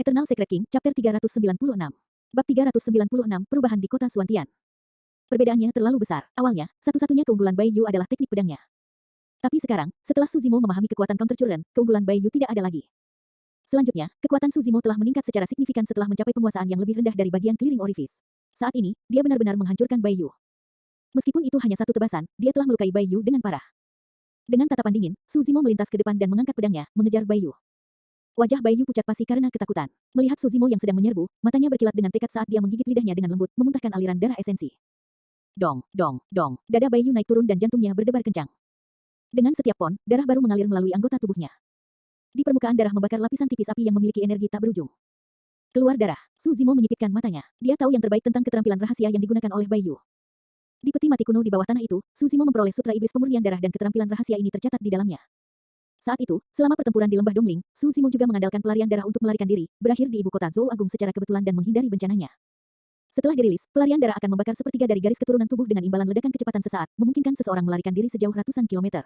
Eternal Secret King, Chapter 396. Bab 396, Perubahan di Kota Suantian. Perbedaannya terlalu besar. Awalnya, satu-satunya keunggulan Bai Yu adalah teknik pedangnya. Tapi sekarang, setelah Suzimo memahami kekuatan counter Churen, keunggulan Bai Yu tidak ada lagi. Selanjutnya, kekuatan Suzimo telah meningkat secara signifikan setelah mencapai penguasaan yang lebih rendah dari bagian clearing orifice. Saat ini, dia benar-benar menghancurkan Bai Yu. Meskipun itu hanya satu tebasan, dia telah melukai Bai Yu dengan parah. Dengan tatapan dingin, Suzimo melintas ke depan dan mengangkat pedangnya, mengejar Bai Yu. Wajah Bai Yu pucat pasi karena ketakutan. Melihat Suzimo yang sedang menyerbu, matanya berkilat dengan tekad saat dia menggigit lidahnya dengan lembut, memuntahkan aliran darah esensi. Dong, dong, dong. Dada Bai Yu naik turun dan jantungnya berdebar kencang. Dengan setiap pon, darah baru mengalir melalui anggota tubuhnya. Di permukaan darah membakar lapisan tipis api yang memiliki energi tak berujung. Keluar darah. Suzimo menyipitkan matanya. Dia tahu yang terbaik tentang keterampilan rahasia yang digunakan oleh Bai Yu. Di peti mati kuno di bawah tanah itu, Suzimo memperoleh sutra iblis pemurnian darah dan keterampilan rahasia ini tercatat di dalamnya. Saat itu, selama pertempuran di lembah Dongling, Suzimo juga mengandalkan pelarian darah untuk melarikan diri, berakhir di ibu kota Zhou Agung secara kebetulan dan menghindari bencananya. Setelah dirilis, pelarian darah akan membakar sepertiga dari garis keturunan tubuh dengan imbalan ledakan kecepatan sesaat, memungkinkan seseorang melarikan diri sejauh ratusan kilometer.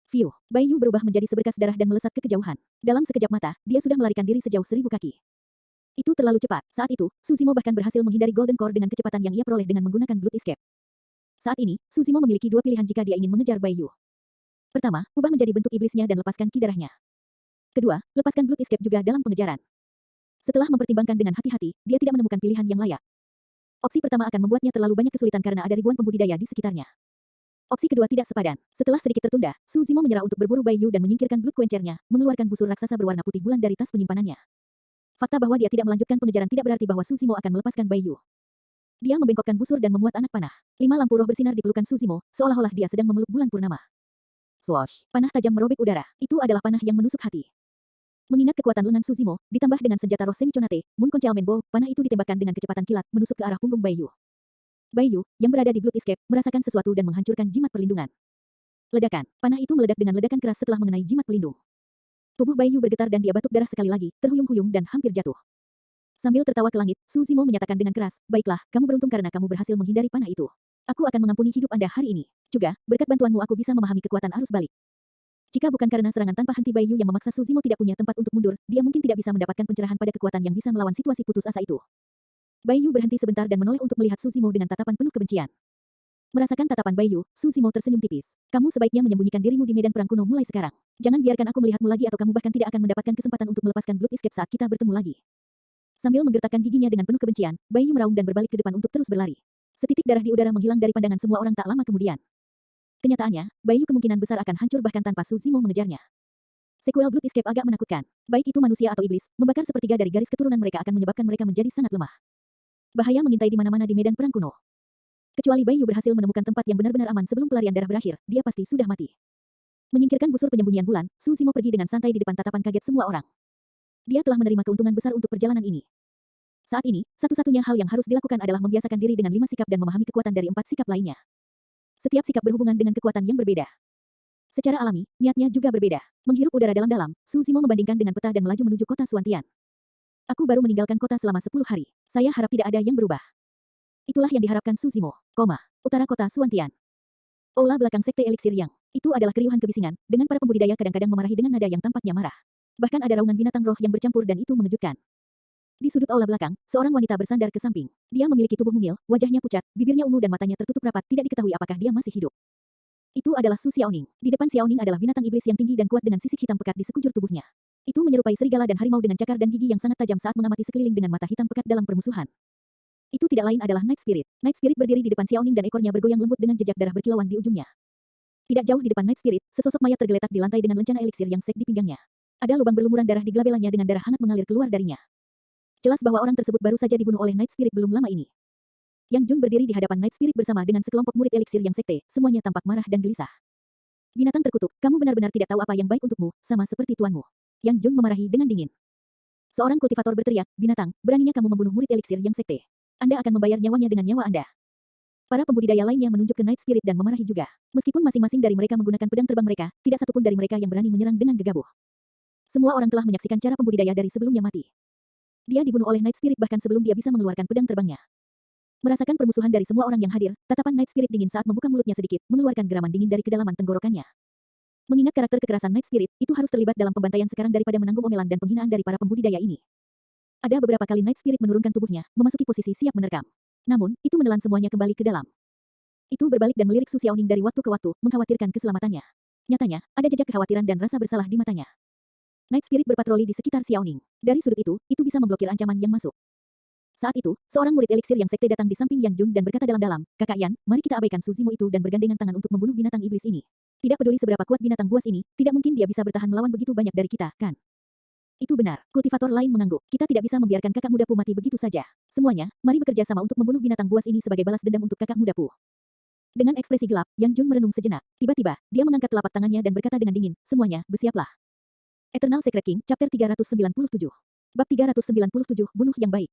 Fiuh, Bai Yu berubah menjadi seberkas darah dan melesat ke kejauhan. Dalam sekejap mata, dia sudah melarikan diri sejauh 1000 kaki. Itu terlalu cepat. Saat itu, Suzimo bahkan berhasil menghindari Golden Core dengan kecepatan yang ia peroleh dengan menggunakan Blood Escape. Saat ini, Suzimo memiliki dua pilihan jika dia ingin mengejar Bai Yu. Pertama, ubah menjadi bentuk iblisnya dan lepaskan ki darahnya. Kedua, lepaskan Blood Escape juga dalam pengejaran. Setelah mempertimbangkan dengan hati-hati, dia tidak menemukan pilihan yang layak. Opsi pertama akan membuatnya terlalu banyak kesulitan karena ada ribuan pembudidaya di sekitarnya. Opsi kedua tidak sepadan. Setelah sedikit tertunda, Suzimo menyerah untuk berburu Bai Yu dan menyingkirkan Blood Quencher-nya, mengeluarkan busur raksasa berwarna putih bulan dari tas penyimpanannya. Fakta bahwa dia tidak melanjutkan pengejaran tidak berarti bahwa Suzimo akan melepaskan Bai Yu. Dia membengkokkan busur dan memuat anak panah. 5 lampu roh bersinar di pelukan Suzimo, seolah-olah dia sedang memeluk bulan purnama. Swoosh! Panah tajam merobek udara. Itu adalah panah yang menusuk hati. Mengingat kekuatan lengan Suzimo, ditambah dengan senjata roh semi-conate, Moon Concealment Bow, panah itu ditembakkan dengan kecepatan kilat, menusuk ke arah punggung Bai Yu. Bai Yu, yang berada di Blood Escape, merasakan sesuatu dan menghancurkan jimat perlindungan. Ledakan. Panah itu meledak dengan ledakan keras setelah mengenai jimat pelindung. Tubuh Bai Yu bergetar dan dia batuk darah sekali lagi, terhuyung-huyung dan hampir jatuh. Sambil tertawa ke langit, Suzimo menyatakan dengan keras, "Baiklah, kamu beruntung karena kamu berhasil menghindari panah itu. Aku akan mengampuni hidup Anda hari ini. Juga, berkat bantuanmu aku bisa memahami kekuatan arus balik." Jika bukan karena serangan tanpa henti Bai Yu yang memaksa Suzimo tidak punya tempat untuk mundur, dia mungkin tidak bisa mendapatkan pencerahan pada kekuatan yang bisa melawan situasi putus asa itu. Bai Yu berhenti sebentar dan menoleh untuk melihat Suzimo dengan tatapan penuh kebencian. Merasakan tatapan Bai Yu, Suzimo tersenyum tipis. "Kamu sebaiknya menyembunyikan dirimu di medan perang kuno mulai sekarang. Jangan biarkan aku melihatmu lagi atau kamu bahkan tidak akan mendapatkan kesempatan untuk melepaskan Blood Escape saat kita bertemu lagi." Sambil menggertakkan giginya dengan penuh kebencian, Bai Yu meraung dan berbalik ke depan untuk terus berlari. Setitik darah di udara menghilang dari pandangan semua orang tak lama kemudian. Kenyataannya, Bai Yu kemungkinan besar akan hancur bahkan tanpa Suzimo mengejarnya. Sequel Blood Escape agak menakutkan. Baik itu manusia atau iblis, membakar sepertiga dari garis keturunan mereka akan menyebabkan mereka menjadi sangat lemah. Bahaya mengintai di mana-mana di medan perang kuno. Kecuali Bai Yu berhasil menemukan tempat yang benar-benar aman sebelum pelarian darah berakhir, dia pasti sudah mati. Menyingkirkan busur penyembunyian bulan, Suzimo pergi dengan santai di depan tatapan kaget semua orang. Dia telah menerima keuntungan besar untuk perjalanan ini. Saat ini, satu-satunya hal yang harus dilakukan adalah membiasakan diri dengan 5 sikap dan memahami kekuatan dari 4 sikap lainnya. Setiap sikap berhubungan dengan kekuatan yang berbeda. Secara alami, niatnya juga berbeda. Menghirup udara dalam-dalam, Suzimo membandingkan dengan peta dan melaju menuju kota Suantian. "Aku baru meninggalkan kota selama 10 hari. Saya harap tidak ada yang berubah." Itulah yang diharapkan Suzimo. Utara kota Suantian. Aula belakang sekte eliksir yang. Itu adalah keriuhan kebisingan, dengan para pembudidaya kadang-kadang memarahi dengan nada yang tampaknya marah. Bahkan ada raungan binatang roh yang bercampur dan itu mengejutkan. Di sudut aula belakang, seorang wanita bersandar ke samping. Dia memiliki tubuh mungil, wajahnya pucat, bibirnya ungu dan matanya tertutup rapat, tidak diketahui apakah dia masih hidup. Itu adalah Su Xiaoning. Di depan Xiaoning adalah binatang iblis yang tinggi dan kuat dengan sisik hitam pekat di sekujur tubuhnya. Itu menyerupai serigala dan harimau dengan cakar dan gigi yang sangat tajam saat mengamati sekeliling dengan mata hitam pekat dalam permusuhan. Itu tidak lain adalah Night Spirit. Night Spirit berdiri di depan Xiaoning dan ekornya bergoyang lembut dengan jejak darah berkilauan di ujungnya. Tidak jauh di depan Night Spirit, sesosok mayat tergeletak di lantai dengan lencana eliksir yang sek di pinggangnya. Ada lubang berlumuran darah di glabelanya dengan darah hangat mengalir keluar darinya. Jelas bahwa orang tersebut baru saja dibunuh oleh Night Spirit belum lama ini. Yang Jun berdiri di hadapan Night Spirit bersama dengan sekelompok murid eliksir yang sekte, semuanya tampak marah dan gelisah. "Binatang terkutuk, kamu benar-benar tidak tahu apa yang baik untukmu, sama seperti tuanmu." Yang Jun memarahi dengan dingin. Seorang kultivator berteriak, "Binatang, beraninya kamu membunuh murid eliksir yang sekte. Anda akan membayar nyawanya dengan nyawa Anda." Para pembudidaya lainnya menunjuk ke Night Spirit dan memarahi juga. Meskipun masing-masing dari mereka menggunakan pedang terbang mereka, tidak satupun dari mereka yang berani menyerang dengan gegabah. Semua orang telah menyaksikan cara pembudidaya dari sebelumnya mati. Dia dibunuh oleh Night Spirit bahkan sebelum dia bisa mengeluarkan pedang terbangnya. Merasakan permusuhan dari semua orang yang hadir, tatapan Night Spirit dingin saat membuka mulutnya sedikit, mengeluarkan geraman dingin dari kedalaman tenggorokannya. Mengingat karakter kekerasan Night Spirit, itu harus terlibat dalam pembantaian sekarang daripada menanggung omelan dan penghinaan dari para pembudidaya ini. Ada beberapa kali Night Spirit menurunkan tubuhnya, memasuki posisi siap menerkam. Namun, itu menelan semuanya kembali ke dalam. Itu berbalik dan melirik Su Xiaoning dari waktu ke waktu, mengkhawatirkan keselamatannya. Nyatanya, ada jejak kekhawatiran dan rasa bersalah di matanya. Night Spirit berpatroli di sekitar Xiaoning. Dari sudut itu bisa memblokir ancaman yang masuk. Saat itu, seorang murid eliksir yang sekte datang di samping Yang Jun dan berkata dalam-dalam, "Kakak Yan, mari kita abaikan Su Zimo itu dan bergandengan tangan untuk membunuh binatang iblis ini. Tidak peduli seberapa kuat binatang buas ini, tidak mungkin dia bisa bertahan melawan begitu banyak dari kita, kan?" Itu benar, kultivator lain mengangguk. Kita tidak bisa membiarkan kakak muda Pu mati begitu saja. Semuanya, mari bekerja sama untuk membunuh binatang buas ini sebagai balas dendam untuk kakak muda Pu. Dengan ekspresi gelap, Yang Jun merenung sejenak. Tiba-tiba, dia mengangkat telapak tangannya dan berkata dengan dingin, "Semuanya, bersiaplah." Eternal Secret King, Chapter 397. Bab 397, Bunuh yang Baik.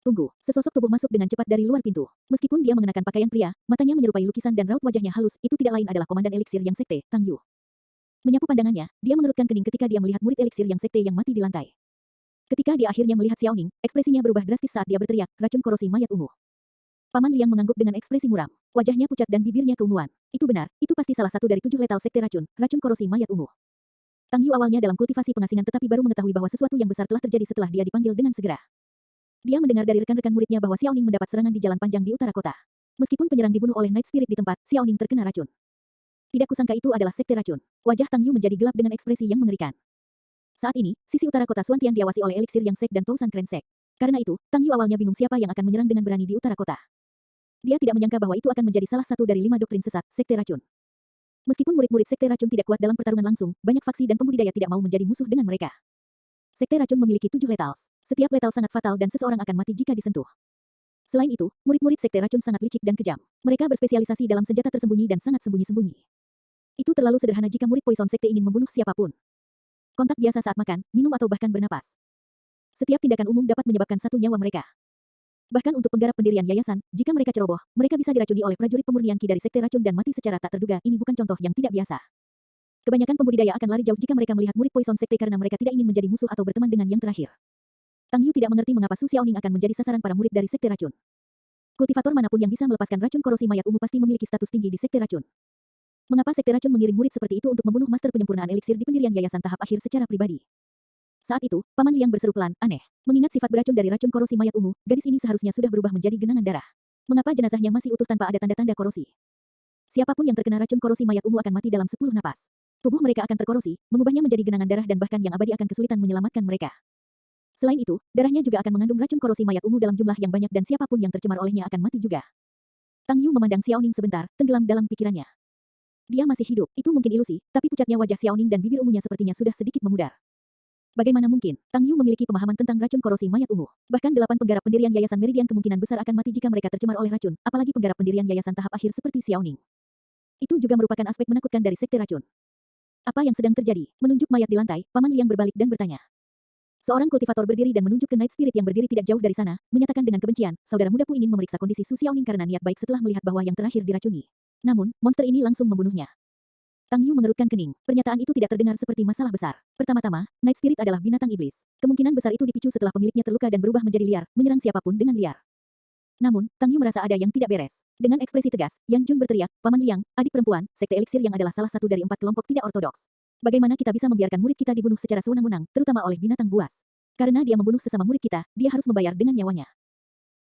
Tunggu, sesosok tubuh masuk dengan cepat dari luar pintu. Meskipun dia mengenakan pakaian pria, matanya menyerupai lukisan dan raut wajahnya halus, itu tidak lain adalah komandan eliksir yang sekte, Tang Yu. Menyapu pandangannya, dia mengerutkan kening ketika dia melihat murid eliksir yang sekte yang mati di lantai. Ketika dia akhirnya melihat Xiaoning, ekspresinya berubah drastis saat dia berteriak, "Racun korosi mayat ungu." Paman Liang mengangguk dengan ekspresi muram. Wajahnya pucat dan bibirnya keunguan. Itu benar, itu pasti salah satu dari 7 letal sekte racun korosi mayat ungu. Tang Yu awalnya dalam kultivasi pengasingan tetapi baru mengetahui bahwa sesuatu yang besar telah terjadi setelah dia dipanggil dengan segera. Dia mendengar dari rekan-rekan muridnya bahwa Xiaoning mendapat serangan di jalan panjang di utara kota. Meskipun penyerang dibunuh oleh Night Spirit di tempat, Xiaoning terkena racun. Tidak kusangka itu adalah sekte racun. Wajah Tang Yu menjadi gelap dengan ekspresi yang mengerikan. Saat ini, sisi utara kota Suantian diawasi oleh eliksir yang sek dan Tousan Kren Sek. Karena itu, Tang Yu awalnya bingung siapa yang akan menyerang dengan berani di utara kota. Dia tidak menyangka bahwa itu akan menjadi salah satu dari 5 doktrin sesat, sekte racun. Meskipun murid-murid sekte racun tidak kuat dalam pertarungan langsung, banyak faksi dan pembudidaya tidak mau menjadi musuh dengan mereka. Sekte racun memiliki 7 letals. Setiap letal sangat fatal dan seseorang akan mati jika disentuh. Selain itu, murid-murid sekte racun sangat licik dan kejam. Mereka berspesialisasi dalam senjata tersembunyi dan sangat sembunyi-sembunyi. Itu terlalu sederhana jika murid poison sekte ingin membunuh siapapun. Kontak biasa saat makan, minum atau bahkan bernapas. Setiap tindakan umum dapat menyebabkan satu nyawa mereka. Bahkan untuk penggarap pendirian yayasan, jika mereka ceroboh, mereka bisa diracuni oleh prajurit pemurnian ki dari sekte racun dan mati secara tak terduga. Ini bukan contoh yang tidak biasa. Kebanyakan pembudidaya akan lari jauh jika mereka melihat murid poison sekte karena mereka tidak ingin menjadi musuh atau berteman dengan yang terakhir. Tang Yu tidak mengerti mengapa Su Xiaoning akan menjadi sasaran para murid dari sekte racun. Kultivator manapun yang bisa melepaskan racun korosi mayat ungu pasti memiliki status tinggi di sekte racun. Mengapa sekte racun mengirim murid seperti itu untuk membunuh master penyempurnaan eliksir di pendirian yayasan tahap akhir secara pribadi? Saat itu, Paman Liang berseru pelan, aneh. Mengingat sifat beracun dari racun korosi mayat ungu, gadis ini seharusnya sudah berubah menjadi genangan darah. Mengapa jenazahnya masih utuh tanpa ada tanda-tanda korosi? Siapapun yang terkena racun korosi mayat ungu akan mati dalam 10 napas. Tubuh mereka akan terkorosi, mengubahnya menjadi genangan darah dan bahkan yang abadi akan kesulitan menyelamatkan mereka. Selain itu, darahnya juga akan mengandung racun korosi mayat ungu dalam jumlah yang banyak dan siapapun yang tercemar olehnya akan mati juga. Tang Yu memandang Xiaoning sebentar, tenggelam dalam pikirannya. Dia masih hidup, itu mungkin ilusi, tapi pucatnya wajah Xiaoning dan bibir ungunya sepertinya sudah sedikit memudar. Bagaimana mungkin? Tang Yu memiliki pemahaman tentang racun korosi mayat ungu. Bahkan 8 penggarap pendirian yayasan Meridian kemungkinan besar akan mati jika mereka tercemar oleh racun, apalagi penggarap pendirian yayasan tahap akhir seperti Xiaoning. Itu juga merupakan aspek menakutkan dari sekte racun. Apa yang sedang terjadi? Menunjuk mayat di lantai, Paman Liang berbalik dan bertanya. Seorang kultivator berdiri dan menunjuk ke Night Spirit yang berdiri tidak jauh dari sana, menyatakan dengan kebencian, saudara muda Pu ingin memeriksa kondisi Su Xiaoning karena niat baik setelah melihat bahwa yang terakhir diracuni. Namun, monster ini langsung membunuhnya. Tang Yu mengerutkan kening. Pernyataan itu tidak terdengar seperti masalah besar. Pertama-tama, Night Spirit adalah binatang iblis. Kemungkinan besar itu dipicu setelah pemiliknya terluka dan berubah menjadi liar, menyerang siapapun dengan liar. Namun, Tang Yu merasa ada yang tidak beres. Dengan ekspresi tegas, Yang Jun berteriak, Paman Liang, adik perempuan, sekte eliksir yang adalah salah satu dari 4 kelompok tidak ortodoks. Bagaimana kita bisa membiarkan murid kita dibunuh secara sewenang-wenang, terutama oleh binatang buas? Karena dia membunuh sesama murid kita, dia harus membayar dengan nyawanya.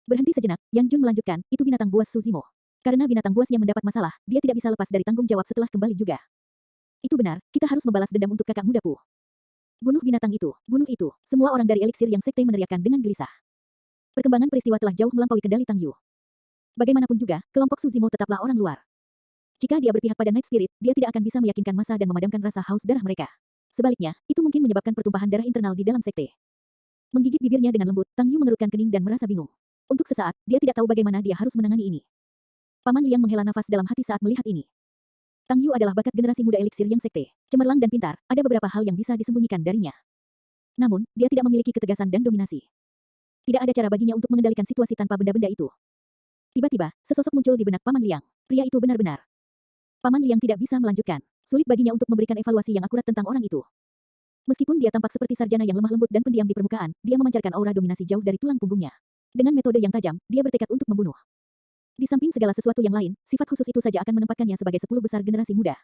Berhenti sejenak, Yang Jun melanjutkan, itu binatang buas Su Zimo. Karena binatang buasnya mendapat masalah, dia tidak bisa lepas dari tanggung jawab setelah kembali juga. Itu benar, kita harus membalas dendam untuk kakak muda Pu. Bunuh binatang itu, bunuh itu. Semua orang dari eliksir yang sekte meneriakkan dengan gelisah. Perkembangan peristiwa telah jauh melampaui kendali Tang Yu. Bagaimanapun juga, kelompok Su Zimo tetaplah orang luar. Jika dia berpihak pada Night Spirit, dia tidak akan bisa meyakinkan massa dan memadamkan rasa haus darah mereka. Sebaliknya, itu mungkin menyebabkan pertumpahan darah internal di dalam sekte. Menggigit bibirnya dengan lembut, Tang Yu mengerutkan kening dan merasa bingung. Untuk sesaat, dia tidak tahu bagaimana dia harus menangani ini. Paman Liang menghela nafas dalam hati saat melihat ini. Tang Yu adalah bakat generasi muda eliksir yang sekte. Cemerlang dan pintar, ada beberapa hal yang bisa disembunyikan darinya. Namun, dia tidak memiliki ketegasan dan dominasi. Tidak ada cara baginya untuk mengendalikan situasi tanpa benda-benda itu. Tiba-tiba, sesosok muncul di benak Paman Liang. Pria itu benar-benar. Paman Liang tidak bisa melanjutkan. Sulit baginya untuk memberikan evaluasi yang akurat tentang orang itu. Meskipun dia tampak seperti sarjana yang lemah lembut dan pendiam di permukaan, dia memancarkan aura dominasi jauh dari tulang punggungnya. Dengan metode yang tajam, dia bertekad untuk membunuh. Di samping segala sesuatu yang lain, sifat khusus itu saja akan menempatkannya sebagai 10 besar generasi muda.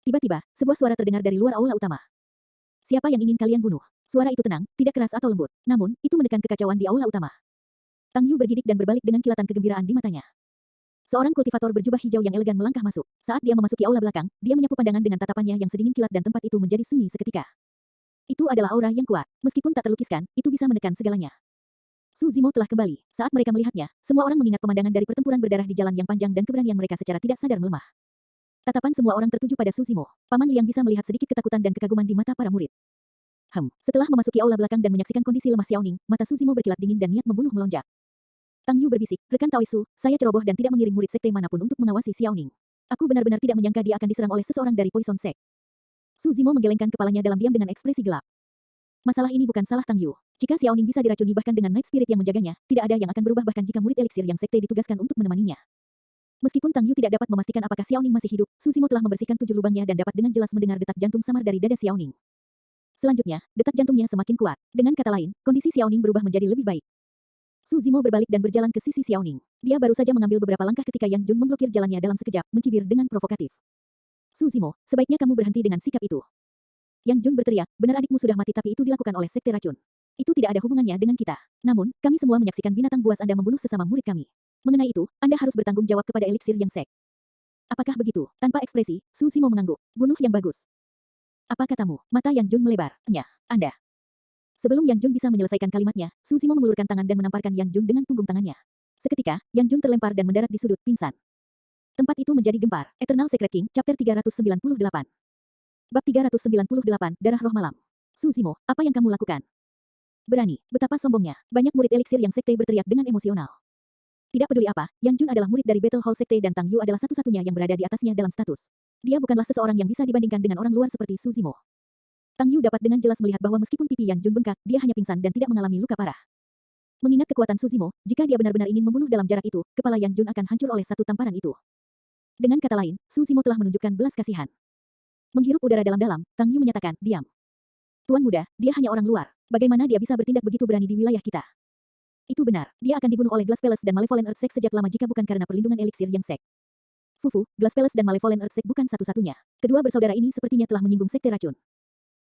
Tiba-tiba, sebuah suara terdengar dari luar aula utama. Siapa yang ingin kalian bunuh? Suara itu tenang, tidak keras atau lembut. Namun, itu menekan kekacauan di aula utama. Tang Yu bergidik dan berbalik dengan kilatan kegembiraan di matanya. Seorang kultivator berjubah hijau yang elegan melangkah masuk. Saat dia memasuki aula belakang, dia menyapu pandangan dengan tatapannya yang sedingin kilat dan tempat itu menjadi sunyi seketika. Itu adalah aura yang kuat. Meskipun tak terlukiskan, itu bisa menekan segalanya. Su Zimo telah kembali. Saat mereka melihatnya, semua orang mengingat pemandangan dari pertempuran berdarah di jalan yang panjang dan keberanian mereka secara tidak sadar melemah. Tatapan semua orang tertuju pada Su Zimo. Paman Liang bisa melihat sedikit ketakutan dan kekaguman di mata para murid. Setelah memasuki aula belakang dan menyaksikan kondisi lemah Xiaoning, mata Su Zimo berkilat dingin dan niat membunuh melonjak. Tang Yu berbisik, rekan Taoisu, saya ceroboh dan tidak mengirim murid sekte manapun untuk mengawasi Xiaoning. Aku benar-benar tidak menyangka dia akan diserang oleh seseorang dari Poison Sect. Su Zimo menggelengkan kepalanya dalam diam dengan ekspresi gelap. Masalah ini bukan salah Tang Yu. Jika Xiaoning bisa diracuni bahkan dengan Night Spirit yang menjaganya, tidak ada yang akan berubah bahkan jika murid eliksir yang sekte ditugaskan untuk menemaninya. Meskipun Tang Yu tidak dapat memastikan apakah Xiaoning masih hidup, Su Zimo telah membersihkan 7 lubangnya dan dapat dengan jelas mendengar detak jantung samar dari dada Xiaoning. Selanjutnya, detak jantungnya semakin kuat. Dengan kata lain, kondisi Xiaoning berubah menjadi lebih baik. Su Zimo berbalik dan berjalan ke sisi Xiaoning. Dia baru saja mengambil beberapa langkah ketika Yang Jun memblokir jalannya dalam sekejap, mencibir dengan provokatif. Su Zimo, sebaiknya kamu berhenti dengan sikap itu. Yang Jun berteriak, benar adikmu sudah mati tapi itu dilakukan oleh sekte racun. Itu tidak ada hubungannya dengan kita. Namun, kami semua menyaksikan binatang buas Anda membunuh sesama murid kami. Mengenai itu, Anda harus bertanggung jawab kepada eliksir yang sek. Apakah begitu? Tanpa ekspresi, Su Zimo mengangguk. Bunuh yang bagus. Apa katamu? Mata Yang Jun melebar. Anda. Sebelum Yang Jun bisa menyelesaikan kalimatnya, Su Zimo mengulurkan tangan dan menamparkan Yang Jun dengan punggung tangannya. Seketika, Yang Jun terlempar dan mendarat di sudut pingsan. Tempat itu menjadi gempar. Eternal Secret King, Chapter 398. Bab 398, Darah Roh Malam. Su Zimo, apa yang kamu lakukan? Berani, betapa sombongnya. Banyak murid eliksir yang sekte berteriak dengan emosional. Tidak peduli apa, Yang Jun adalah murid dari Battle Hall Sekte dan Tang Yu adalah satu-satunya yang berada di atasnya dalam status. Dia bukanlah seseorang yang bisa dibandingkan dengan orang luar seperti Su Zimo. Tang Yu dapat dengan jelas melihat bahwa meskipun pipi Yang Jun bengkak, dia hanya pingsan dan tidak mengalami luka parah. Mengingat kekuatan Su Zimo, jika dia benar-benar ingin membunuh dalam jarak itu, kepala Yang Jun akan hancur oleh satu tamparan itu. Dengan kata lain, Su Zimo telah menunjukkan belas kasihan. Menghirup udara dalam-dalam, Tang Yu menyatakan, diam. Tuan muda, dia hanya orang luar. Bagaimana dia bisa bertindak begitu berani di wilayah kita? Itu benar, dia akan dibunuh oleh Glass Palace dan Malevolent Earth Sect sejak lama jika bukan karena perlindungan eliksir yang sek. Fufu, Glass Palace dan Malevolent Earth Sect bukan satu-satunya. Kedua bersaudara ini sepertinya telah menyinggung sekte racun.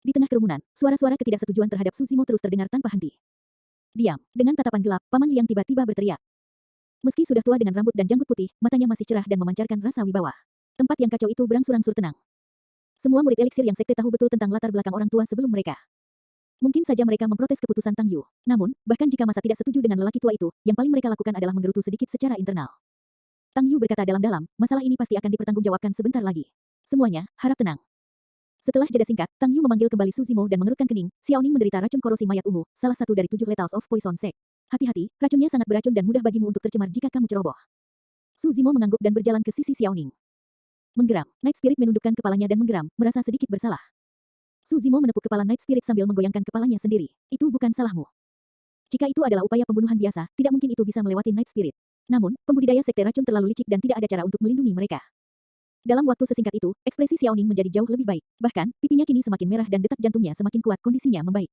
Di tengah kerumunan, suara-suara ketidaksetujuan terhadap Su Zimo terus terdengar tanpa henti. Diam. Dengan tatapan gelap, Paman Liang tiba-tiba berteriak. Meski sudah tua dengan rambut dan janggut putih, matanya masih cerah dan memancarkan rasa wibawa. Tempat yang kacau itu berangsur-angsur tenang. Semua murid eliksir yang sekte tahu betul tentang latar belakang orang tua sebelum mereka. Mungkin saja mereka memprotes keputusan Tang Yu. Namun, bahkan jika masa tidak setuju dengan lelaki tua itu, yang paling mereka lakukan adalah menggerutu sedikit secara internal. Tang Yu berkata dalam-dalam, masalah ini pasti akan dipertanggungjawabkan sebentar lagi. Semuanya, harap tenang. Setelah jeda singkat, Tang Yu memanggil kembali Su Zimo dan mengerutkan kening. Xiaoning menderita racun korosi mayat ungu, salah satu dari 7 Lethals of Poison Sect. Hati-hati, racunnya sangat beracun dan mudah bagimu untuk tercemar jika kamu ceroboh. Su Zimo mengangguk dan berjalan ke sisi Xiaoning. Menggeram, Night Spirit menundukkan kepalanya dan menggeram, merasa sedikit bersalah. Su Zimo menepuk kepala Night Spirit sambil menggoyangkan kepalanya sendiri. Itu bukan salahmu. Jika itu adalah upaya pembunuhan biasa, tidak mungkin itu bisa melewati Night Spirit. Namun, pembudidaya sekte racun terlalu licik dan tidak ada cara untuk melindungi mereka. Dalam waktu sesingkat itu, ekspresi Xiaoning menjadi jauh lebih baik. Bahkan, pipinya kini semakin merah dan detak jantungnya semakin kuat, kondisinya membaik.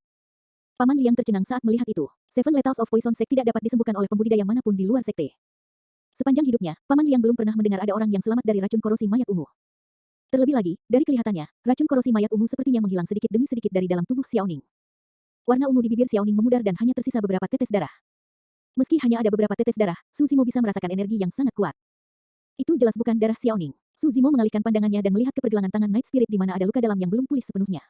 Paman Liang tercengang saat melihat itu. Seven Lethals of Poison Sect tidak dapat disembuhkan oleh pembudidaya manapun di luar sekte. Sepanjang hidupnya, Paman Liang belum pernah mendengar ada orang yang selamat dari racun korosi mayat ungu. Terlebih lagi, dari kelihatannya, racun korosi mayat ungu sepertinya menghilang sedikit demi sedikit dari dalam tubuh Xiaoning. Warna ungu di bibir Xiaoning memudar dan hanya tersisa beberapa tetes darah. Meski hanya ada beberapa tetes darah, Su Zimo bisa merasakan energi yang sangat kuat. Itu jelas bukan darah Xiaoning. Su Zimo mengalihkan pandangannya dan melihat ke pergelangan tangan Night Spirit di mana ada luka dalam yang belum pulih sepenuhnya.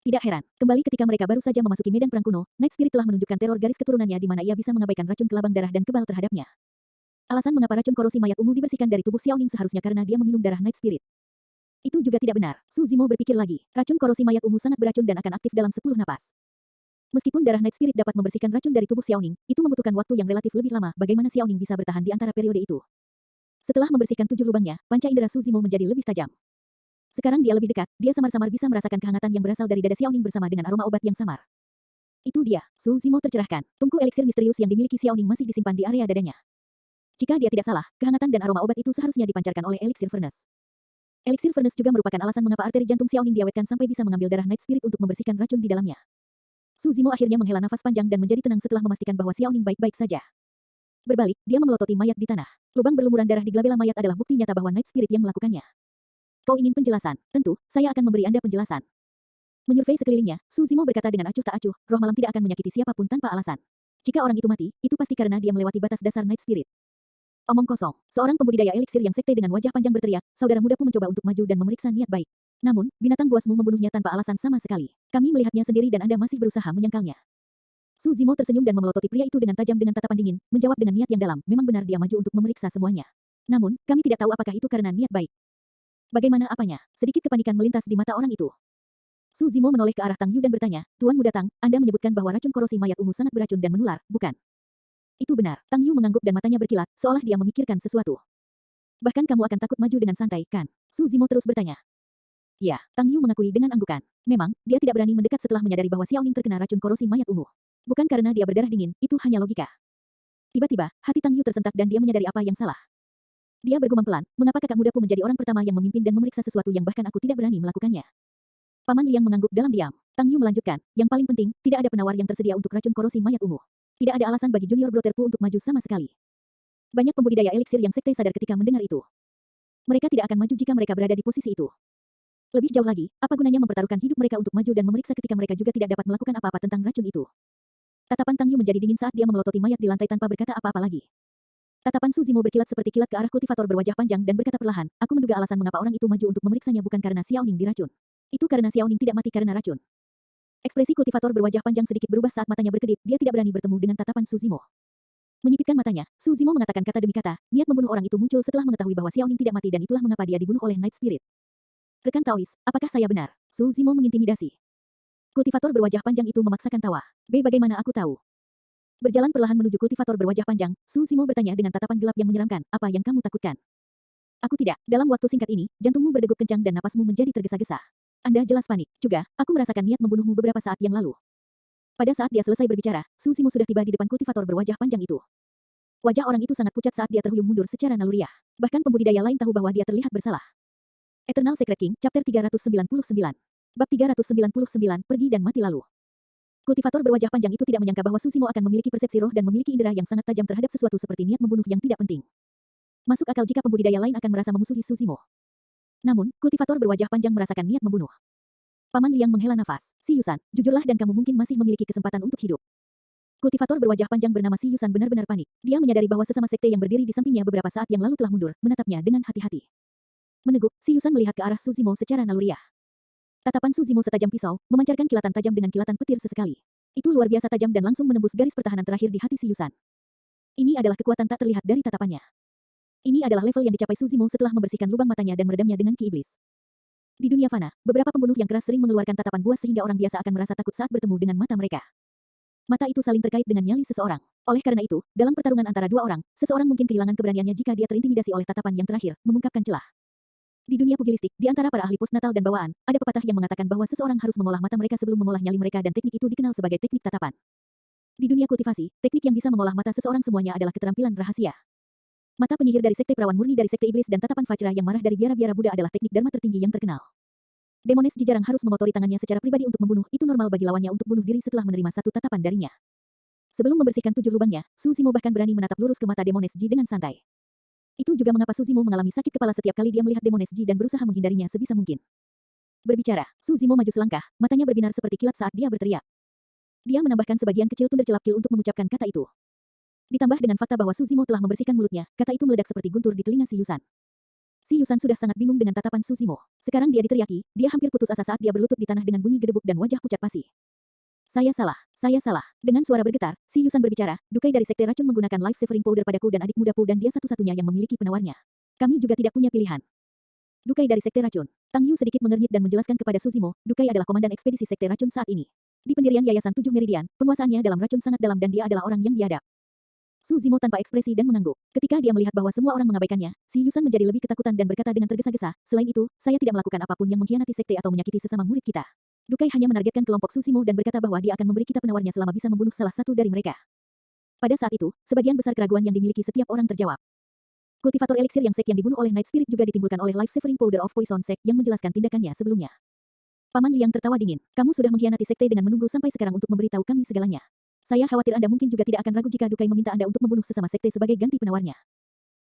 Tidak heran, kembali ketika mereka baru saja memasuki medan perang kuno, Night Spirit telah menunjukkan teror garis keturunannya di mana ia bisa mengabaikan racun kelabang darah dan kebal terhadapnya. Alasan mengapa racun korosi mayat ungu dibersihkan dari tubuh Xiaoning seharusnya karena dia meminum darah Night Spirit. Itu juga tidak benar. Su Zimo berpikir lagi. Racun korosi mayat ungu sangat beracun dan akan aktif dalam 10 napas. Meskipun darah Night Spirit dapat membersihkan racun dari tubuh Xiaoning, itu membutuhkan waktu yang relatif lebih lama. Bagaimana Xiaoning bisa bertahan di antara periode itu? Setelah membersihkan 7 lubangnya, panca indera Su Zimo menjadi lebih tajam. Sekarang dia lebih dekat, dia samar-samar bisa merasakan kehangatan yang berasal dari dada Xiaoning bersama dengan aroma obat yang samar. Itu dia. Su Zimo tercerahkan. Tungku eliksir misterius yang dimiliki Xiaoning masih disimpan di area dadanya. Jika dia tidak salah, kehangatan dan aroma obat itu seharusnya dipancarkan oleh eliksir furnace. Eliksir furnace juga merupakan alasan mengapa arteri jantung Xiaoning diawetkan sampai bisa mengambil darah Night Spirit untuk membersihkan racun di dalamnya. Su Zimo akhirnya menghela nafas panjang dan menjadi tenang setelah memastikan bahwa Xiaoning baik-baik saja. Berbalik, dia memelototi mayat di tanah. Lubang berlumuran darah di glabella mayat adalah bukti nyata bahwa Night Spirit yang melakukannya. Kau ingin penjelasan? Tentu, saya akan memberi Anda penjelasan. Menyurvei sekelilingnya, Su Zimo berkata dengan acuh tak acuh, roh malam tidak akan menyakiti siapapun tanpa alasan. Jika orang itu mati, itu pasti karena dia melewati batas dasar Night Spirit. Omong kosong. Seorang pembudidaya eliksir yang sekte dengan wajah panjang berteriak, saudara mudaku mencoba untuk maju dan memeriksa niat baik. Namun, binatang buasmu membunuhnya tanpa alasan sama sekali. Kami melihatnya sendiri dan Anda masih berusaha menyangkalnya. Su Zimo tersenyum dan memelototi pria itu dengan tajam dengan tatapan dingin, menjawab dengan niat yang dalam, memang benar dia maju untuk memeriksa semuanya. Namun, kami tidak tahu apakah itu karena niat baik. Bagaimana apanya? Sedikit kepanikan melintas di mata orang itu. Su Zimo menoleh ke arah Tang Yu dan bertanya, Tuan Muda Tang, Anda menyebutkan bahwa racun korosi mayat ungu sangat beracun dan menular, bukan? Itu benar. Tang Yu mengangguk dan matanya berkilat, seolah dia memikirkan sesuatu. Bahkan kamu akan takut maju dengan santai, kan? Su Zimo terus bertanya. Ya, Tang Yu mengakui dengan anggukan. Memang, dia tidak berani mendekat setelah menyadari bahwa Xiao Ning terkena racun korosi mayat ungu. Bukan karena dia berdarah dingin, itu hanya logika. Tiba-tiba, hati Tang Yu tersentak dan dia menyadari apa yang salah. Dia bergumam pelan, mengapa kakak mudaku menjadi orang pertama yang memimpin dan memeriksa sesuatu yang bahkan aku tidak berani melakukannya. Paman Liang mengangguk dalam diam. Tang Yu melanjutkan, yang paling penting, tidak ada penawar yang tersedia untuk racun korosi mayat ungu. Tidak ada alasan bagi junior broterku untuk maju sama sekali. Banyak pembudidaya eliksir yang sekte sadar ketika mendengar itu. Mereka tidak akan maju jika mereka berada di posisi itu. Lebih jauh lagi, apa gunanya mempertaruhkan hidup mereka untuk maju dan memeriksa ketika mereka juga tidak dapat melakukan apa-apa tentang racun itu. Tatapan Tang Yu menjadi dingin saat dia memelototi mayat di lantai tanpa berkata apa-apa lagi. Tatapan Su Zimo berkilat seperti kilat ke arah kultivator berwajah panjang dan berkata perlahan, aku menduga alasan mengapa orang itu maju untuk memeriksanya bukan karena Xiao Ning diracun. Itu karena Xiao Ning tidak mati karena racun. Ekspresi kultivator berwajah panjang sedikit berubah saat matanya berkedip, dia tidak berani bertemu dengan tatapan Su Zimo. Menyipitkan matanya, Su Zimo mengatakan kata demi kata, niat membunuh orang itu muncul setelah mengetahui bahwa Xiao Ning tidak mati dan itulah mengapa dia dibunuh oleh Night Spirit. Rekan Taois, apakah saya benar? Su Zimo mengintimidasi. Kultivator berwajah panjang itu memaksakan tawa. Bagaimana aku tahu? Berjalan perlahan menuju kultivator berwajah panjang, Su Zimo bertanya dengan tatapan gelap yang menyeramkan, apa yang kamu takutkan? Aku tidak. Dalam waktu singkat ini, jantungmu berdegup kencang dan napasmu menjadi tergesa-gesa. Anda jelas panik. Juga, aku merasakan niat membunuhmu beberapa saat yang lalu. Pada saat dia selesai berbicara, Su Zimo sudah tiba di depan kultivator berwajah panjang itu. Wajah orang itu sangat pucat saat dia terhuyung mundur secara naluriah. Bahkan pembudidaya lain tahu bahwa dia terlihat bersalah. Eternal Secret King, Chapter 399. Bab 399, pergi dan mati lalu. Kultivator berwajah panjang itu tidak menyangka bahwa Su Zimo akan memiliki persepsi roh dan memiliki indera yang sangat tajam terhadap sesuatu seperti niat membunuh yang tidak penting. Masuk akal jika pembudidaya lain akan merasa memusuhi Su Zimo. Namun, kultivator berwajah panjang merasakan niat membunuh. Paman Liang menghela nafas. Si Yusan, jujurlah dan kamu mungkin masih memiliki kesempatan untuk hidup. Kultivator berwajah panjang bernama Si Yusan benar-benar panik. Dia menyadari bahwa sesama sekte yang berdiri di sampingnya beberapa saat yang lalu telah mundur, menatapnya dengan hati-hati. Meneguk, Si Yusan melihat ke arah Su Zimo secara naluriah. Tatapan Su Zimo setajam pisau, memancarkan kilatan tajam dengan kilatan petir sesekali. Itu luar biasa tajam dan langsung menembus garis pertahanan terakhir di hati Si Yusan. Ini adalah kekuatan tak terlihat dari tatapannya. Ini adalah level yang dicapai Su Zimo setelah membersihkan lubang matanya dan meredamnya dengan ki iblis. Di dunia fana, beberapa pembunuh yang keras sering mengeluarkan tatapan buas sehingga orang biasa akan merasa takut saat bertemu dengan mata mereka. Mata itu saling terkait dengan nyali seseorang. Oleh karena itu, dalam pertarungan antara dua orang, seseorang mungkin kehilangan keberaniannya jika dia terintimidasi oleh tatapan yang terakhir, mengungkapkan celah. Di dunia pugilistik, di antara para ahli postnatal dan bawaan, ada pepatah yang mengatakan bahwa seseorang harus mengolah mata mereka sebelum mengolah nyali mereka dan teknik itu dikenal sebagai teknik tatapan. Di dunia kultivasi, teknik yang bisa mengolah mata seseorang semuanya adalah keterampilan rahasia. Mata penyihir dari sekte perawan murni dari sekte iblis dan tatapan Vajra yang marah dari biara-biara Buddha adalah teknik dharma tertinggi yang terkenal. Demones Ji jarang harus mengotori tangannya secara pribadi untuk membunuh, itu normal bagi lawannya untuk bunuh diri setelah menerima satu tatapan darinya. Sebelum membersihkan 7 lubangnya, Su Zimo bahkan berani menatap lurus ke mata Demones Ji dengan santai. Itu juga mengapa Su Zimo mengalami sakit kepala setiap kali dia melihat Demones Ji dan berusaha menghindarinya sebisa mungkin. Berbicara, Su Zimo maju selangkah, matanya berbinar seperti kilat saat dia berteriak. Dia menambahkan sebagian kecil tunder celap-kil untuk mengucapkan kata itu. Ditambah dengan fakta bahwa Su Zimo telah membersihkan mulutnya, kata itu meledak seperti guntur di telinga Si Yusan. Si Yusan sudah sangat bingung dengan tatapan Su Zimo. Sekarang dia diteriaki, dia hampir putus asa saat dia berlutut di tanah dengan bunyi gedebuk dan wajah pucat pasi. Saya salah, saya salah. Dengan suara bergetar, Si Yusan berbicara, Dukai dari sekte racun menggunakan life saving powder padaku dan adik mudaku dan dia satu-satunya yang memiliki penawarnya. Kami juga tidak punya pilihan. Dukai dari sekte racun. Tang Yu sedikit mengernyit dan menjelaskan kepada Su Zimo, Dukai adalah komandan ekspedisi sekte racun saat ini. Di pendirian Yayasan 7 Meridian, penguasaannya dalam racun sangat dalam dan dia adalah orang yang biadab. Su Zimo tanpa ekspresi dan mengangguk. Ketika dia melihat bahwa semua orang mengabaikannya, Si Yusan menjadi lebih ketakutan dan berkata dengan tergesa-gesa, selain itu, saya tidak melakukan apapun yang mengkhianati sekte atau menyakiti sesama murid kita. Dukai hanya menargetkan kelompok Su Zimo dan berkata bahwa dia akan memberi kita penawarnya selama bisa membunuh salah satu dari mereka. Pada saat itu, sebagian besar keraguan yang dimiliki setiap orang terjawab. Kultivator eliksir yang Sek yang dibunuh oleh Night Spirit juga ditimbulkan oleh Life Saving Powder of Poison Sek yang menjelaskan tindakannya sebelumnya. Paman Liang tertawa dingin. Kamu sudah mengkhianati sekte dengan menunggu sampai sekarang untuk memberitahu kami segalanya. Saya khawatir Anda mungkin juga tidak akan ragu jika Dukai meminta Anda untuk membunuh sesama sekte sebagai ganti penawarnya.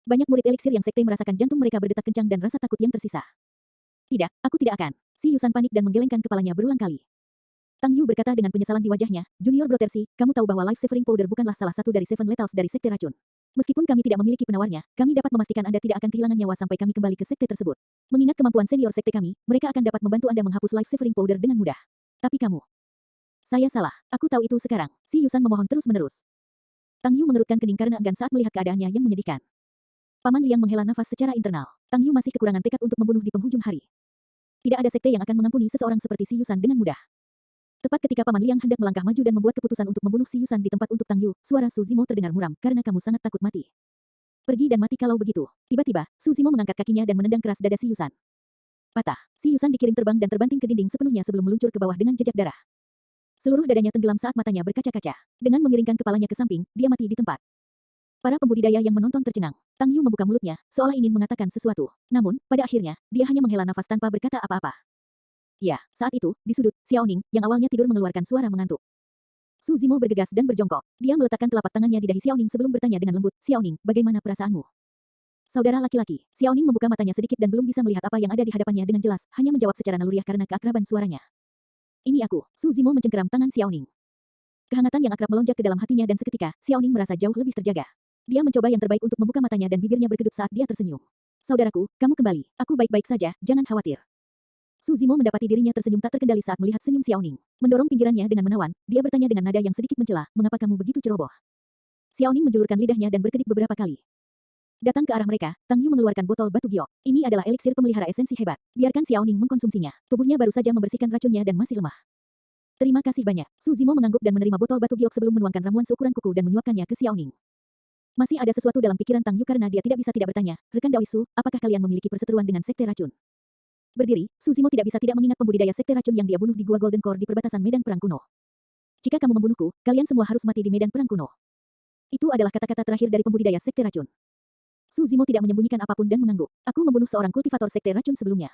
Banyak murid eliksir yang sekte merasakan jantung mereka berdetak kencang dan rasa takut yang tersisa. Tidak, aku tidak akan. Si Yusan panik dan menggelengkan kepalanya berulang kali. Tang Yu berkata dengan penyesalan di wajahnya, Junior Brotersi, kamu tahu bahwa Life Severing Powder bukanlah salah satu dari Seven Letals dari Sekte Racun. Meskipun kami tidak memiliki penawarnya, kami dapat memastikan Anda tidak akan kehilangan nyawa sampai kami kembali ke sekte tersebut. Mengingat kemampuan senior sekte kami, mereka akan dapat membantu Anda menghapus Life Severing Powder dengan mudah. Tapi kamu... Saya salah, aku tahu itu sekarang. Si Yusan memohon terus-menerus. Tang Yu mengerutkan kening karena enggan saat melihat keadaannya yang menyedihkan. Paman Liang menghela nafas secara internal. Tang Yu masih kekurangan tekad untuk membunuh di penghujung hari. Tidak ada sekte yang akan mengampuni seseorang seperti si Yusan dengan mudah. Tepat ketika Paman Liang hendak melangkah maju dan membuat keputusan untuk membunuh si Yusan di tempat untuk Tang Yu, suara Su Zimo terdengar muram, karena kamu sangat takut mati. Pergi dan mati kalau begitu. Tiba-tiba, Su Zimo mengangkat kakinya dan menendang keras dada si Yusan. Patah. Si Yusan dikirim terbang dan terbanting ke dinding sepenuhnya sebelum meluncur ke bawah dengan jejak darah. Seluruh dadanya tenggelam saat matanya berkaca-kaca. Dengan memiringkan kepalanya ke samping, dia mati di tempat. Para pembudidaya yang menonton tercengang. Tang Yu membuka mulutnya, seolah ingin mengatakan sesuatu. Namun, pada akhirnya, dia hanya menghela nafas tanpa berkata apa-apa. Ya, saat itu, di sudut, Xiao Ning, yang awalnya tidur mengeluarkan suara mengantuk. Su Zimo bergegas dan berjongkok. Dia meletakkan telapak tangannya di dahi Xiao Ning sebelum bertanya dengan lembut, Xiao Ning, bagaimana perasaanmu? Saudara laki-laki, Xiao Ning membuka matanya sedikit dan belum bisa melihat apa yang ada di hadapannya dengan jelas, hanya menjawab secara naluriah karena keakraban suaranya. Ini aku. Su Zimo mencengkeram tangan Xiao Ning. Kehangatan yang akrab melonjak ke dalam hatinya dan seketika, Xiao Ning merasa jauh lebih terjaga. Dia mencoba yang terbaik untuk membuka matanya dan bibirnya berkedut saat dia tersenyum. Saudaraku, kamu kembali. Aku baik-baik saja, jangan khawatir. Su Zimo mendapati dirinya tersenyum tak terkendali saat melihat senyum Xiao Ning. Mendorong pinggirannya dengan menawan, dia bertanya dengan nada yang sedikit mencela, mengapa kamu begitu ceroboh? Xiao Ning menjulurkan lidahnya dan berkedip beberapa kali. Datang ke arah mereka, Tang Yu mengeluarkan botol batu giok. Ini adalah eliksir pemelihara esensi hebat. Biarkan Xiao Ning mengkonsumsinya. Tubuhnya baru saja membersihkan racunnya dan masih lemah. Terima kasih banyak. Su Zimo mengangguk dan menerima botol batu giok sebelum menuangkan ramuan seukuran kuku dan menyuapkannya ke Xiao Ning. Masih ada sesuatu dalam pikiran Tang Yu karena dia tidak bisa tidak bertanya, rekan Dao Su, apakah kalian memiliki perseteruan dengan sekte racun? Berdiri, Su Zimo tidak bisa tidak mengingat pembudidaya sekte racun yang dia bunuh di Gua Golden Core di perbatasan medan perang kuno. Jika kamu membunuhku, kalian semua harus mati di medan perang kuno. Itu adalah kata-kata terakhir dari pembudidaya sekte racun. Su Zimo tidak menyembunyikan apapun dan mengangguk. Aku membunuh seorang kultivator sekte racun sebelumnya.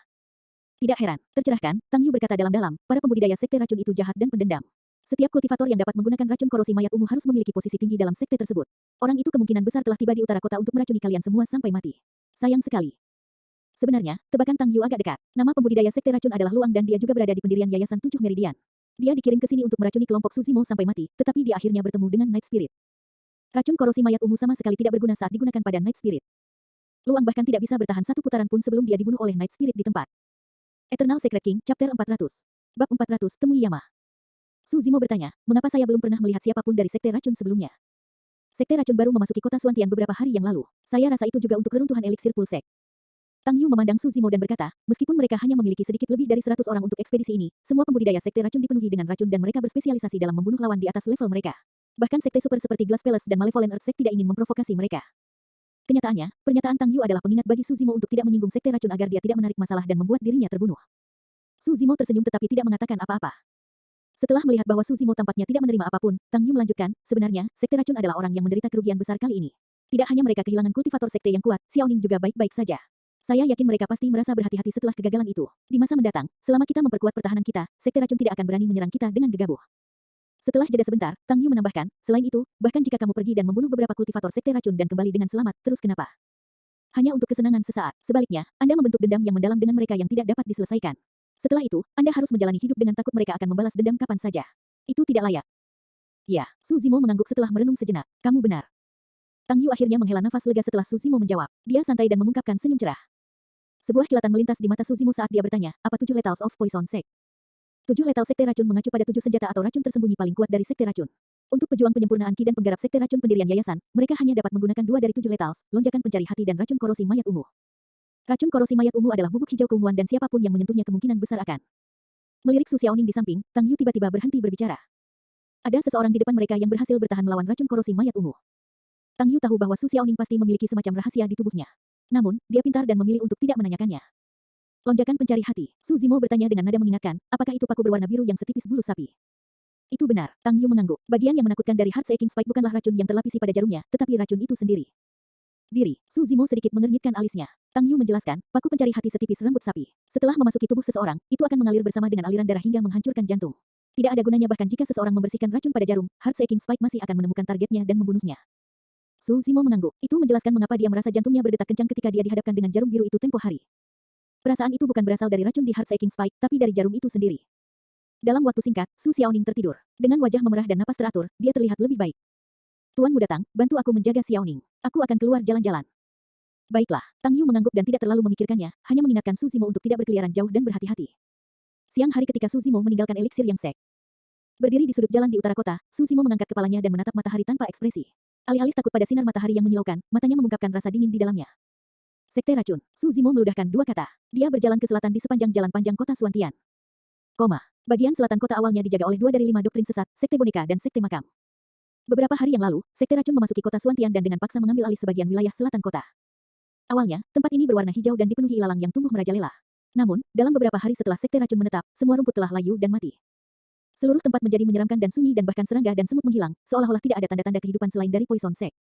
Tidak heran, tercerahkan, Tang Yu berkata dalam-dalam, para pembudidaya sekte racun itu jahat dan pendendam. Setiap kultivator yang dapat menggunakan racun korosi mayat ungu harus memiliki posisi tinggi dalam sekte tersebut. Orang itu kemungkinan besar telah tiba di utara kota untuk meracuni kalian semua sampai mati. Sayang sekali. Sebenarnya, tebakan Tang Yu agak dekat. Nama pembudidaya sekte racun adalah Luang dan dia juga berada di pendirian Yayasan 7 Meridian. Dia dikirim ke sini untuk meracuni kelompok Su Zimo sampai mati, tetapi dia akhirnya bertemu dengan Night Spirit. Racun korosi mayat ungu sama sekali tidak berguna saat digunakan pada Night Spirit. Luang bahkan tidak bisa bertahan satu putaran pun sebelum dia dibunuh oleh Night Spirit di tempat. Eternal Secret King, Chapter 400. Bab 400, Temui Yama. Su Zimo bertanya, mengapa saya belum pernah melihat siapapun dari sekte racun sebelumnya? Sekte racun baru memasuki kota Suantian beberapa hari yang lalu. Saya rasa itu juga untuk reruntuhan eliksir Pulsek. Tang Yu memandang Su Zimo dan berkata, meskipun mereka hanya memiliki sedikit lebih dari 100 orang untuk ekspedisi ini, semua pembudidaya sekte racun dipenuhi dengan racun dan mereka berspesialisasi dalam membunuh lawan di atas level mereka. Bahkan sekte super seperti Glass Palace dan Malevolent Earth Sect tidak ingin memprovokasi mereka. Kenyataannya, pernyataan Tang Yu adalah pengingat bagi Su Zimo untuk tidak menyinggung sekte racun agar dia tidak menarik masalah dan membuat dirinya terbunuh. Su Zimo tersenyum tetapi tidak mengatakan apa-apa. Setelah melihat bahwa Su Zimo tampaknya tidak menerima apapun, Tang Yu melanjutkan, sebenarnya, sekte racun adalah orang yang menderita kerugian besar kali ini. Tidak hanya mereka kehilangan kultivator sekte yang kuat, Xiao Ning juga baik-baik saja. Saya yakin mereka pasti merasa berhati-hati setelah kegagalan itu. Di masa mendatang, selama kita memperkuat pertahanan kita, sekte racun tidak akan berani menyerang kita dengan gegabah. Setelah jeda sebentar, Tang Yu menambahkan, selain itu, bahkan jika kamu pergi dan membunuh beberapa kultivator sekte racun dan kembali dengan selamat, terus kenapa? Hanya untuk kesenangan sesaat. Sebaliknya, Anda membentuk dendam yang mendalam dengan mereka yang tidak dapat diselesaikan. Setelah itu, Anda harus menjalani hidup dengan takut mereka akan membalas dendam kapan saja. Itu tidak layak. Ya, Su Zimo mengangguk setelah merenung sejenak. Kamu benar. Tang Yu akhirnya menghela nafas lega setelah Su Zimo menjawab. Dia santai dan mengungkapkan senyum cerah. Sebuah kilatan melintas di mata Su Zimo saat dia bertanya, apa 7 Letals of Poison Sect? 7 letal sekte racun mengacu pada 7 senjata atau racun tersembunyi paling kuat dari sekte racun. Untuk pejuang penyempurnaan ki dan penggarap sekte racun pendirian yayasan, mereka hanya dapat menggunakan 2 dari 7 letals, lonjakan pencari hati dan racun korosi mayat ungu. Racun korosi mayat ungu adalah bubuk hijau keunguan dan siapapun yang menyentuhnya kemungkinan besar akan. Melirik Su Xiaoning di samping, Tang Yu tiba-tiba berhenti berbicara. Ada seseorang di depan mereka yang berhasil bertahan melawan racun korosi mayat ungu. Tang Yu tahu bahwa Su Xiaoning pasti memiliki semacam rahasia di tubuhnya. Namun, dia pintar dan memilih untuk tidak menanyakannya. Lonjakan pencari hati. Su Zimo bertanya dengan nada mengingatkan, apakah itu paku berwarna biru yang setipis bulu sapi? Itu benar, Tang Yu mengangguk. Bagian yang menakutkan dari Heart Shaking Spike bukanlah racun yang terlapisi pada jarumnya, tetapi racun itu sendiri. Diri, Su Zimo sedikit mengernyitkan alisnya. Tang Yu menjelaskan, paku pencari hati setipis rambut sapi. Setelah memasuki tubuh seseorang, itu akan mengalir bersama dengan aliran darah hingga menghancurkan jantung. Tidak ada gunanya bahkan jika seseorang membersihkan racun pada jarum, Heart Shaking Spike masih akan menemukan targetnya dan membunuhnya. Su Zimo mengangguk. Itu menjelaskan mengapa dia merasa jantungnya berdetak kencang ketika dia dihadapkan dengan jarum biru itu tempo hari. Perasaan itu bukan berasal dari racun di Heart Shaking Spike, tapi dari jarum itu sendiri. Dalam waktu singkat, Su Xiaoning tertidur. Dengan wajah memerah dan napas teratur, dia terlihat lebih baik. Tuan Muda Tang, bantu aku menjaga Xiaoning. Aku akan keluar jalan-jalan. Baiklah, Tang Yu mengangguk dan tidak terlalu memikirkannya, hanya mengingatkan Su Zimo untuk tidak berkeliaran jauh dan berhati-hati. Siang hari ketika Su Zimo meninggalkan eliksir yang sek. Berdiri di sudut jalan di utara kota, Su Zimo mengangkat kepalanya dan menatap matahari tanpa ekspresi. Alih-alih takut pada sinar matahari yang menyilaukan, matanya mengungkapkan rasa dingin di dalamnya. Sekte racun. Su Zimo meludahkan dua kata. Dia berjalan ke selatan di sepanjang jalan panjang kota Suantian. Bagian selatan kota awalnya dijaga oleh 2 dari 5 doktrin sesat, sekte boneka dan sekte makam. Beberapa hari yang lalu, sekte racun memasuki kota Suantian dan dengan paksa mengambil alih sebagian wilayah selatan kota. Awalnya, tempat ini berwarna hijau dan dipenuhi ilalang yang tumbuh merajalela. Namun, dalam beberapa hari setelah sekte racun menetap, semua rumput telah layu dan mati. Seluruh tempat menjadi menyeramkan dan sunyi dan bahkan serangga dan semut menghilang, seolah-olah tidak ada tanda-tanda kehidupan selain dari Poison Sect.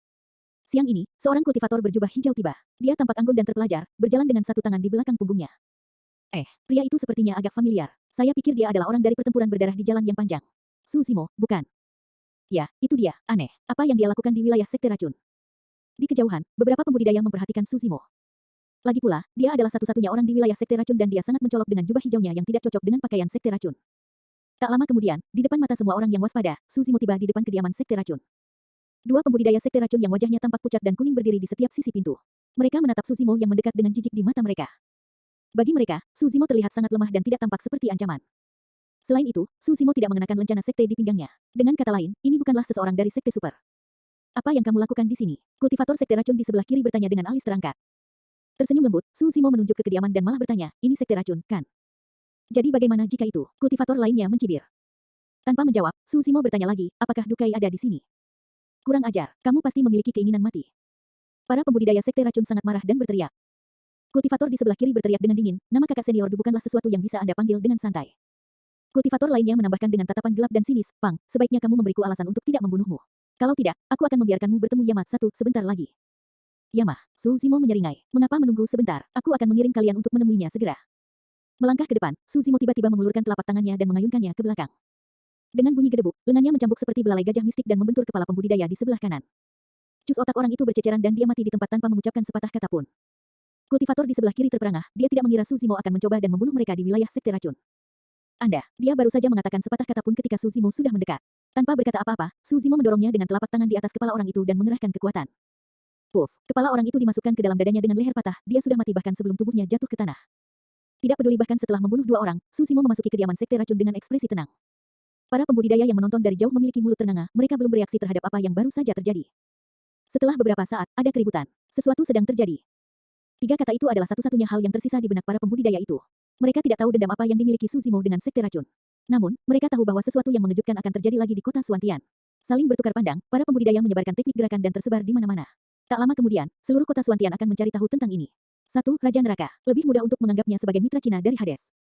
Siang ini, seorang kultivator berjubah hijau tiba. Dia tampak anggun dan terpelajar, berjalan dengan satu tangan di belakang punggungnya. Pria itu sepertinya agak familiar. Saya pikir dia adalah orang dari pertempuran berdarah di jalan yang panjang. Su Zimo, bukan? Ya, itu dia. Aneh. Apa yang dia lakukan di wilayah sekte racun? Di kejauhan, beberapa pembudidaya memperhatikan Su Zimo. Lagi pula, dia adalah satu-satunya orang di wilayah sekte racun dan dia sangat mencolok dengan jubah hijaunya yang tidak cocok dengan pakaian sekte racun. Tak lama kemudian, di depan mata semua orang yang waspada, Su Zimo tiba di depan kediaman sekte racun. Dua pembudidaya sekte racun yang wajahnya tampak pucat dan kuning berdiri di setiap sisi pintu. Mereka menatap Su Zimo yang mendekat dengan jijik di mata mereka. Bagi mereka, Su Zimo terlihat sangat lemah dan tidak tampak seperti ancaman. Selain itu, Su Zimo tidak mengenakan lencana sekte di pinggangnya. Dengan kata lain, ini bukanlah seseorang dari sekte super. Apa yang kamu lakukan di sini? Kultivator sekte racun di sebelah kiri bertanya dengan alis terangkat. Tersenyum lembut, Su Zimo menunjuk ke kediaman dan malah bertanya, ini sekte racun, kan? Jadi bagaimana jika itu? Kultivator lainnya mencibir. Tanpa menjawab, Su Zimo bertanya lagi, apakah Dukai ada di sini? Kurang ajar, kamu pasti memiliki keinginan mati. Para pembudidaya sekte racun sangat marah dan berteriak. Kultivator di sebelah kiri berteriak dengan dingin, nama kakak senior Du bukanlah sesuatu yang bisa Anda panggil dengan santai. Kultivator lainnya menambahkan dengan tatapan gelap dan sinis, Pang, sebaiknya kamu memberiku alasan untuk tidak membunuhmu. Kalau tidak, aku akan membiarkanmu bertemu Yamat satu sebentar lagi. Yamah, Su Zimo menyeringai. Mengapa menunggu sebentar? Aku akan mengirim kalian untuk menemuinya segera. Melangkah ke depan, Su Zimo tiba-tiba mengulurkan telapak tangannya dan mengayunkannya ke belakang. Dengan bunyi gedebuk, lengannya mencambuk seperti belalai gajah mistik dan membentur kepala pembudidaya di sebelah kanan. Cus otak orang itu berceceran dan dia mati di tempat tanpa mengucapkan sepatah kata pun. Kultivator di sebelah kiri terperangah, dia tidak mengira Su Zimo akan mencoba dan membunuh mereka di wilayah sekte racun. Dia baru saja mengatakan sepatah kata pun ketika Su Zimo sudah mendekat. Tanpa berkata apa-apa, Su Zimo mendorongnya dengan telapak tangan di atas kepala orang itu dan mengerahkan kekuatan. Puff, kepala orang itu dimasukkan ke dalam dadanya dengan leher patah, dia sudah mati bahkan sebelum tubuhnya jatuh ke tanah. Tidak peduli bahkan setelah membunuh dua orang, Su Zimo memasuki kediaman sekte racun dengan ekspresi tenang. Para pembudidaya yang menonton dari jauh memiliki mulut ternganga, mereka belum bereaksi terhadap apa yang baru saja terjadi. Setelah beberapa saat, ada keributan. Sesuatu sedang terjadi. 3 kata itu adalah satu-satunya hal yang tersisa di benak para pembudidaya itu. Mereka tidak tahu dendam apa yang dimiliki Su Zimo dengan sekte racun. Namun, mereka tahu bahwa sesuatu yang mengejutkan akan terjadi lagi di kota Suantian. Saling bertukar pandang, para pembudidaya menyebarkan teknik gerakan dan tersebar di mana-mana. Tak lama kemudian, seluruh kota Suantian akan mencari tahu tentang ini. 1. Raja Neraka. Lebih mudah untuk menganggapnya sebagai mitra Cina dari Hades.